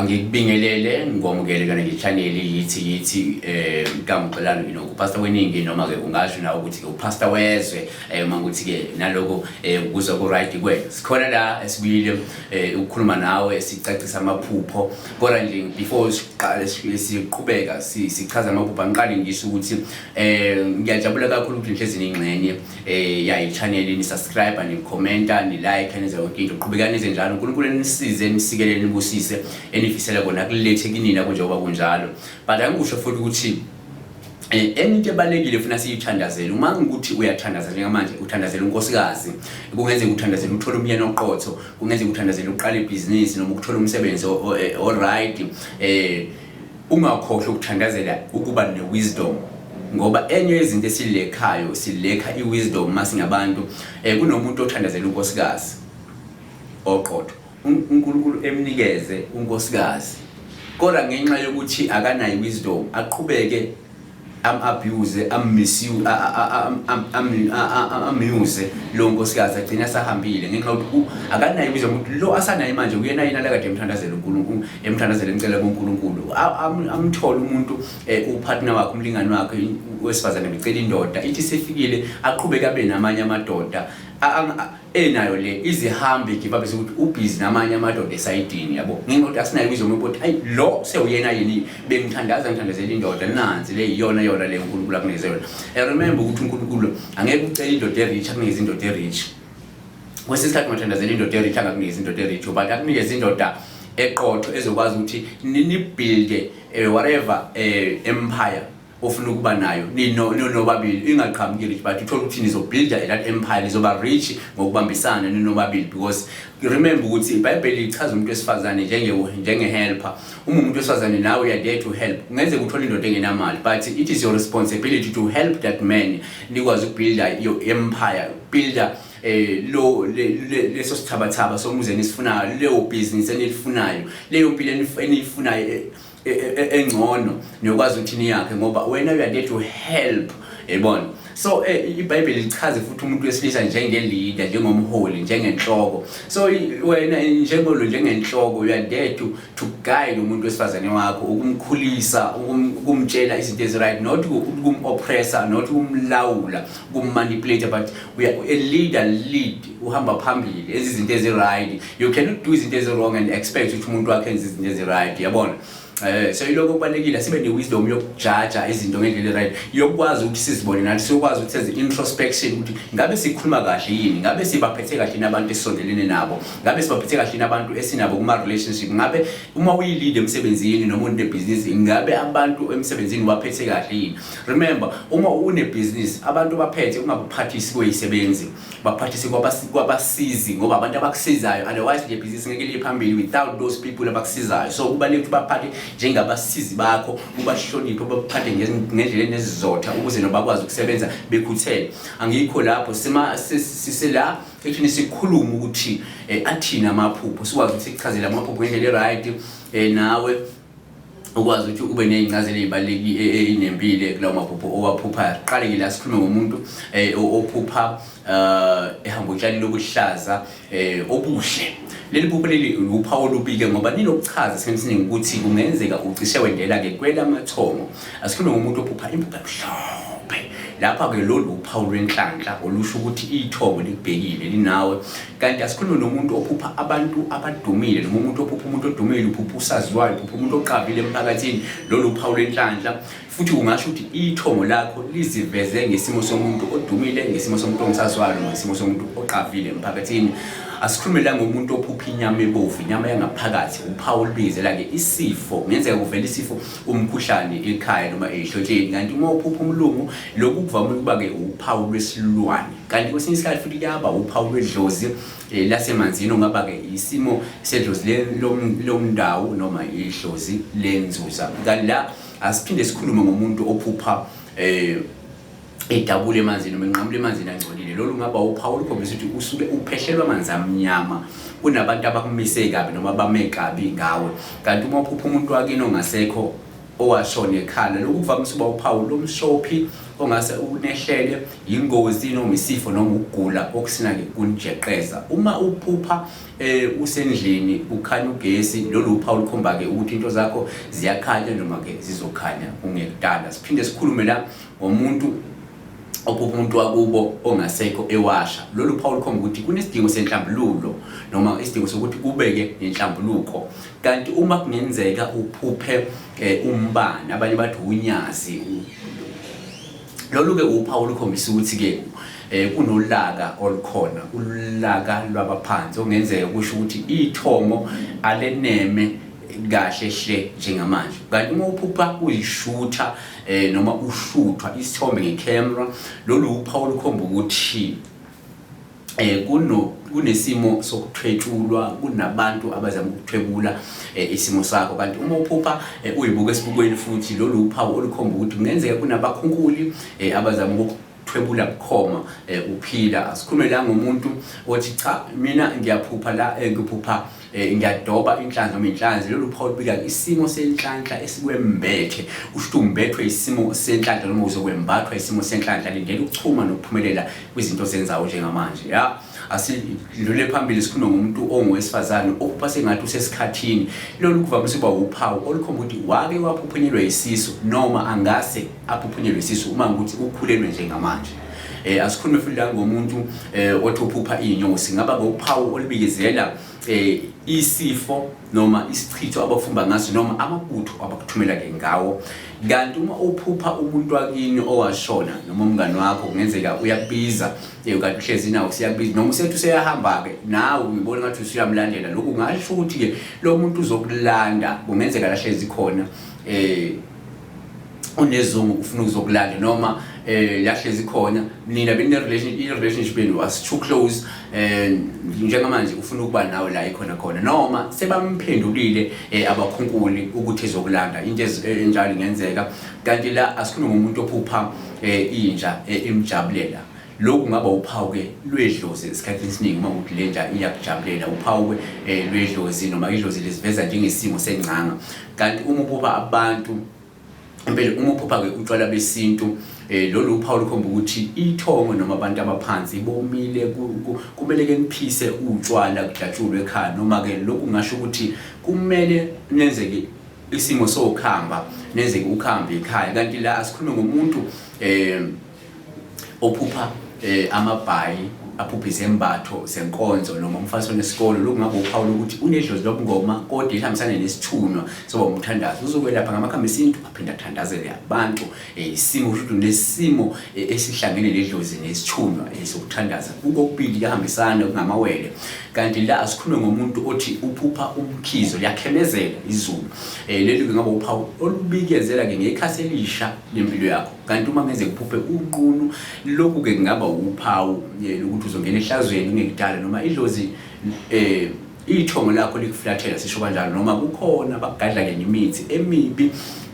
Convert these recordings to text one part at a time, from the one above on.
Angikubingelele ngomukele kana nge-channel yithi Kamqelano pastor weningi noma ke ungasho nawe ukuthi upastor wezwe uma ukuthi ke naloko kuzwa ku right kwe sikhona la esibuyile ukukhuluma nawe sicacisa amaphupho kodwa nje before siqale siqhubeka sichaza amaphupho angiqali ngisho ukuthi ngiyajabula kakhulu ukuthi nihlezi ningxenye yayi channel ni subscribe ni commenta ni like nenze yonke into qhubekani neze njalo uNkulunkulu enisize nisikelele nibusise enifisela kona kulethe kinina njengoba kunjalo but angikusho futhi ukuthi into ebalekile ufuna siyithandazele uma ngikuthi uyathandaza njengamanje uthandazela unkosikazi kungenzeka uthandazela ukuthola umyeni oqotho kungenzeka uthandazela uqala ibusiness noma ukuthola umsebenzi all right ungakhohlwa ukuthandazela ukuba newisdom ngoba enye yezinto esilekhayo silekha iwisdom masingabantu kunomuntu othandazela unkosikazi oqotho uNkulunkulu emnikeze unkosikazi kodwa ngenxa yokuthi akanayo wisdom aqhubeke abuse misuse amuse lo nkosikazi agcina sahambile ngenxa yokuthi akanayo wisdom lo asanayo manje uyena yena la kade emthandazela uNkulunkulu emthandazela emcela kuNkulunkulu amthola umuntu upartner wakhe umlingani wakhe wesifazane becela indoda ithi sefikile aqhubeke abe namanye amadoda enayo le izihambe ngibabe ukuthi ubhizi namanye amadoda esayidini yabo ngenxa yokuthi asinayo wisdom ukuthi ayi lo sewuyena yini ngithandazela indoda nansi le iyona le uNkulunkulu akunikeze yona remember ukuthi uNkulunkulu angeke ucela indoda erich akunikeze indoda erich kwesisikhathi ngithandazela indoda erich akunikeze indoda erich but akunikeze indoda eqotho ezokwazi ukuthi ni build whatever empire ofuna ukuba nayo nobabili ingaqhamuki rich but uthola ukuthi nizobuilda that empire lizoba rich ngokubambisana nobabili because remember ukuthi iBhayibheli ichaza umuntu wesifazane njenge helper umuntu wesifazane nawe you are there to help ungeze ukuthola indoda engenamali but it is your responsibility to help that man nikwazi ukubuilda your empire builder leso sithabathaba somuze nisifunayo leyo business enifunayo leyo mpilo enifunayo engcono niyokwazi ukuthi niyakhe ngoba wena you are there to help yabona so iBhayibheli lichaze futhi umuntu wesilisa njengeleader njengomholi njengenhloko so wena njengenhloko you are there to guide umuntu wesifazane wakho ukumkhulisa ukumtshela izinto eziright not ukumoppressor not ukumlawula ukummanipulate but we are a lead uhamba phambili izinto eziright you cannot do izinto ezirong and expect ukuthi umuntu wakhe enze izinto eziright yabona so iloko kubalekile sibe newisdom yokujudge izinto ngendlela right yokwazi ukuthi sizibone nathi sokwazi ukuthi senze introspection ukuthi ngabe sikhuluma kahle yini ngabe sibaphethe kahle nabantu esondelene nabo ngabe sibaphethe kahle nabantu esinabo kuma relationship ngabe uma uyi-lead emsebenzini noma une business ngabe abantu emsebenzini baphethe kahle yini remember uma une business abantu baphethe ungabaphathisi kweyisebenzi baphathisi kwabasizi ngoba abantu abakusizayo otherwise le business ngeke liye phambili without those people abakusizayo so kubaleka ukuthi baphathe njengabasizi bakho ubashoniphe baphathe ngendlela enezizotha ukuze nobakwazi ukusebenza bekhuthele angikho lapho sisela ekuthini sikhuluma ukuthi athina amaphupho sikwazi ukuthi sichazele amaphupho ngendlela right nawe ukwazi ukuthi ube nezincazelo ezibaleki enempilo kulawo maphupho owaphupha qale ngila sikhulume ngomuntu ophupha ehamba utshani lobuhlaza obuhle leli phupho leli uphawu lubike ngoba ninokuchaza sesiningi ukuthi kungenzeka ucishe wendela ke kwelamathongo asikhulume ngomuntu ophupha impupho emhlophe lapha ke lolu uphawu lwenhlanhla olusho ukuthi ithobo likubhekile linawe kanti asikhulume nomuntu ophupha abantu abadumile noma umuntu ophupha umuntu odumile uphupha usaziwayo uphupha umuntu oqavile emphakathini lolu uphawu lwenhlanhla futhi ungasho ukuthi ithomo lakho liziveze ngesimo somuntu odumile ngesimo somuntu ongasaziwayo ngesimo somuntu oqavile emphakathini asikhulume la ngomuntu ophupha inyama ebovu inyama yangaphakathi uphawu libizela ke isifo kungenzeka kuvela isifo umkhuhlane ekhaya noma ehlotsheni kanti uma uphupha umlungu lokhu kuvama ukuba ke uphawu lwesilwane kanti kwesinye isikhathi futhi kuyaba uphawu lwedlozi lasemanzini ongaba ke isimo sedlozi lomndawo noma idlozi lenzuza kanti la asiphinde sikhulume ngomuntu ophupha edabule emanzini noma enqamule emanzini angcolile lolu ngaba uphawu likhombisa ukuthi usuke uphehlelwa amanzi amnyama kunabantu abakumise kabi noma bame kabi ngawe kanti uma uphupha umuntu wakini ongasekho owashona ekhala lokhu kuvamise uba uphawu lomshophi ongase unehlele ingozi noma isifo noma ukugula okusina ke kunjeqeza. Uma uphupha usendlini ukhanya ugesi, lolu uphawu lukhomba ke ukuthi into zakho ziyakhanya noma ke zizokhanya ungekudala. Siphinde sikhulume la ngomuntu ophupha umuntu wakubo ongasekho ewasha. Lolu uphawu lukhomba ukuthi kunesidingo senhlambululo noma isidingo sokuthi kubeke inhlambuluko. Kanti uma kungenzeka uphuphe umbane, abanye bathi unyazi, lolu ke uphawu lukhombisa ukuthi ke kunolaka olukhona, ulaka lwabaphansi okungenzeka kusho ukuthi ithomo aleneme kahle hle njengamanje. Kanti uma uphupha uyishutha noma ushuthwa isithombe ngecamera, lolu uphawu lukhomba ukuthi kunesimo sokuthwetshulwa, kunabantu abazama ukuthwebula isimo sakho. Kanti uma uphupha uyibuka esibukweni futhi, lolu uphawu olukhomba ukuthi kungenzeka kunabakhunkuli abazama ukuthwebula bukhoma uphila. Asikhulume la ngomuntu othi cha mina ngiyaphupha la ngiphupha ngiyadoba inhlanzi noma inhlanzi. Lolu uphawu lubika isimo senhlanhla esikwembethe, usho umbethwe isimo senhlanhla noma uzokwembathwa isimo senhlanhla, lindele ukuchuma nokuphumelela kwizinto zenzawo njengamanje. Asidlule phambili sikhuluma ngomuntu ongowesifazane ophupha sengathi usesikhathini. Lolu kuvamise ukuba uphawu olukhomba ukuthi wake waphuphunyelwa isisu noma angase aphuphunyelwe isisu uma ukuthi ukhulelwe njengamanje. Asikhulume futhi la ngomuntu othi uphupha inyosi, ngaba ngophawu olubikezela isifo noma isichitho abafumba ngaso noma amabutho abakuthumela ke ngawo. Kanti uma uphupha umuntu wakini owashona noma umngani wakho, kungenzeka uyakubiza kanti uhlezi nawe siyakubiza noma usethi useyahamba ke nawe uyibona ngathi usuyamlandela. Lokhu ngasho ukuthi ke lo muntu uzokulanda, kungenzeka lahlezi khona unezungu ufuna ukuzokulanda noma lahlezi khona nina relationship yenu was too close njengamanje ufuna ukuba nawe la ikhona khona noma sebamphendulile abakhunkuli ukuthi ezokulanda. Into enjalo ingenzeka. Kanti la asikhuluma ngomuntu ophupha inja imjabulela. Lokhu ngaba uphawu ke lwedlozi esikhathini esiningi uma ukuthi le nja iyakujabulela, uphawu lwedlozi noma idlozi lisiveza njengesimo sengcanga. Kanti uma uphupha abantu impela, uma uphupha ke utshwala besintu, lolu uphawu lukhomba ukuthi ithongo noma abantu abaphansi bomile, kumele ke niphise utshwala kujatshulwe ekhaya noma ke lokhu ngasho ukuthi kumele nenzeke isimo sokuhamba, nenzeke ukhambe ekhaya. Kanti la asikhulume ngomuntu ophupha amabhayi, aphupha izembatho zenkonzo noma umfaso nesikole. Lokhu ngaba uphawu lokuthi unedlozi lobungoma kodwa ihambisana nesithunywa soba umthandazo. Uzokwelapha ngamakhambi esintu aphinda athandazele abantu isimo futhi nesimo esihlangene nedlozi nesithunywa sokuthandaza. Kokubili yahambisana kungamawele. Kanti la asikhulume ngomuntu othi uphupha umkhizo, liyakhemezela izulu. Leli ngaba uphawu olubikezela ke ngekhasi elisha lempilo yakho. Kanti uma ngeze kuphuphe unqunu, lokhu ke ngaba uphawu lokuthi uzongena ehlazweni ungekudala noma idlozi ithongo lakho likuflathela, sisho kanjalo, noma kukhona bakugadla ke imithi emibi.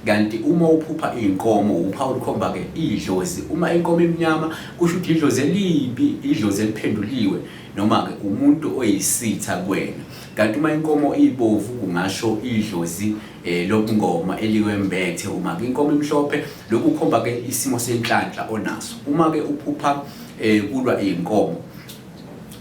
Kanti uma uphupha inkomo, uphawu lukhomba ke idlozi. Uma inkomo emnyama kusho ukuthi idlozi elibi, idlozi eliphenduliwe noma ke umuntu oyisitha kuwena. Kanti uma inkomo ibovu kungasho idlozi lobungoma elikwembethe. Uma ke inkomo emhlophe, lokhu kukhomba ke isimo senhlanhla onaso. Uma ke uphupha kulwa inkomo,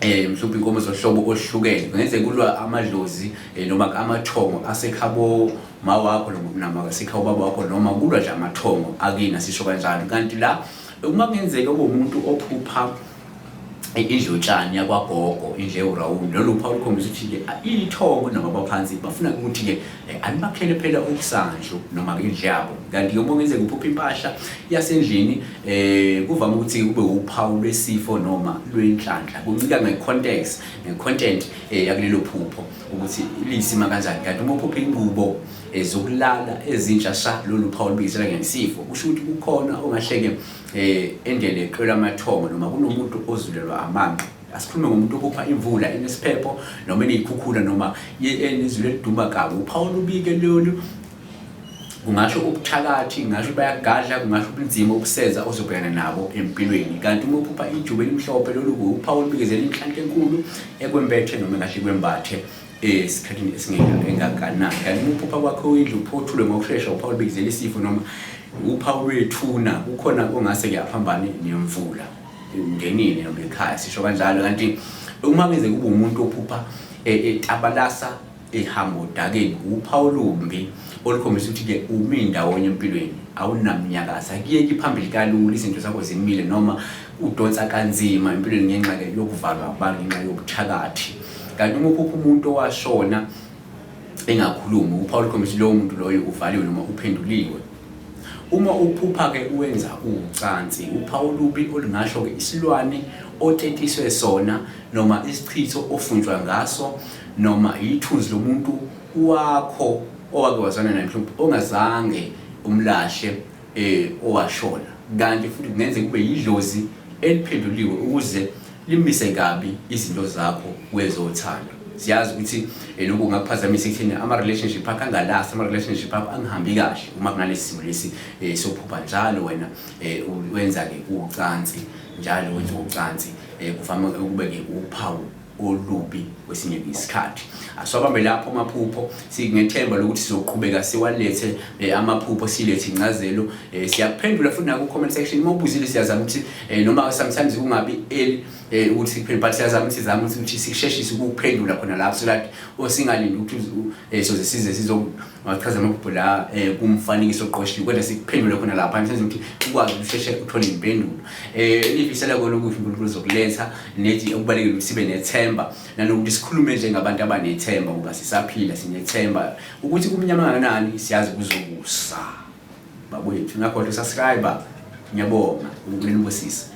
mhlawumbe inkomo zohlobo oluhlukene, kungenzeka kulwa amadlozi noma amathongo asekhabo mawakho noma asekhabo baba wakho noma kulwa nje amathongo akina, sisho kanjalo. Kanti la uma kungenzeka umuntu ophupha indlotshani yakwagogo, indle urawundi, lolu uphawu lukhombisa ukuthi ke ithongo noma abaphansi bafuna ukuthi ke alibakhele phela okusanhlo noma indle yabo. Kanti uma kungenzeka uphupha impahla yasendlini, kuvama ukuthi kube uphawu lwesifo noma lwenhlanhla. Kuncika ngecontext, ngecontent yakulelo phupho ukuthi lisima kanjani. Kanti uma uphupha ingubo zokulala ezintsha sha, lolu uphawu lubikisela ngesifo. Kusho ukuthi kukhona ongahleke endele eqela amathongo noma kunomuntu ozulelwa amanqe. Asikhulume ngomuntu ophupha imvula enesiphepo noma enezikhukhula noma enezulu eliduma kabi. Uphawu lubike lolu kungasho ubuthakathi, ngasho bayagadla, kungasho ubunzima obuseza ozobhekana nabo empilweni. Kanti uma uphupha ijuba elimhlophe, lolu uphawu lubikezela inhlanhla enkulu ekwembethe noma ngahle kwembathe esikhathini esingengakanani. Kanti uma uphupha kwakho indlu uphothulwe ngokushesha, uphawu lubikezela isifo noma uphawu lwethuna kukhona ongase kuyaphambana nemvula emndenini noma ekhaya sisho kanjalo. Kanti uma ngeze kube umuntu ophupha etabalasa ehamba odakeni uphawu lumbi olukhombisa ukuthi ke umi ndawonye empilweni awunamnyakaza kuyeki phambili kalula izinto zakho zimile noma udonsa kanzima empilweni ngenxa ke yokuvalwa abantu ngenxa yobuthakathi. Kanti uma uphupha umuntu owashona engakhulumi uphawu olukhombisa lowo muntu loyo uvaliwe noma uphenduliwe. Uma uphupha ke uwenza ucansi uphawu lubi olungasho ke isilwane otetiswe sona noma isichitho ofunjwa ngaso noma ithunzi lomuntu wakho owake wazana naye mhlawumbe ongazange umlahle owashona. Kanti futhi kungenzeka kube yidlozi eliphenduliwe ukuze limise kabi izinto zakho kwezothando. Siyazi ukuthi lokho kungakuphazamisa ekutheni ama-relationship akho angalast, ama-relationship akho angihambi kahle uma kunalesi simo lesi sokuphupha njalo wena wenza-ke ucansi, njalo wenza ucansi kuvame ukube-ke uphawu olubi kwesinye isikhathi. Asibambe lapho amaphupho singethemba lokuthi sizoqhubeka siwalethe amaphupho silethe incazelo. Siyaphendula futhi na ku comment section uma ubuzile, siyazama ukuthi noma sometimes kungabi ukuthi siphendule, but siyazama ukuthi sisheshise ukuphendula khona lapho so that osingalindi ukuthi soze size sizochaza amaphupho la kumfanekiso oqoshiwe, kodwa sikuphendule khona lapha msebenzi ukuthi ukwazi ukusheshe uthole impendulo. Lifisela kona ukuthi uNkulunkulu uzokuletha nethi okubalekile ukuthi sibe nethemba nanokuthi sikhulume njengabantu abanethemba ngoba sisaphila sinethemba ukuthi kumnyama kangakanani siyazi kuzokusa. Babethu ngakho subscribe, ngiyabonga uNkulunkulu ubusisa.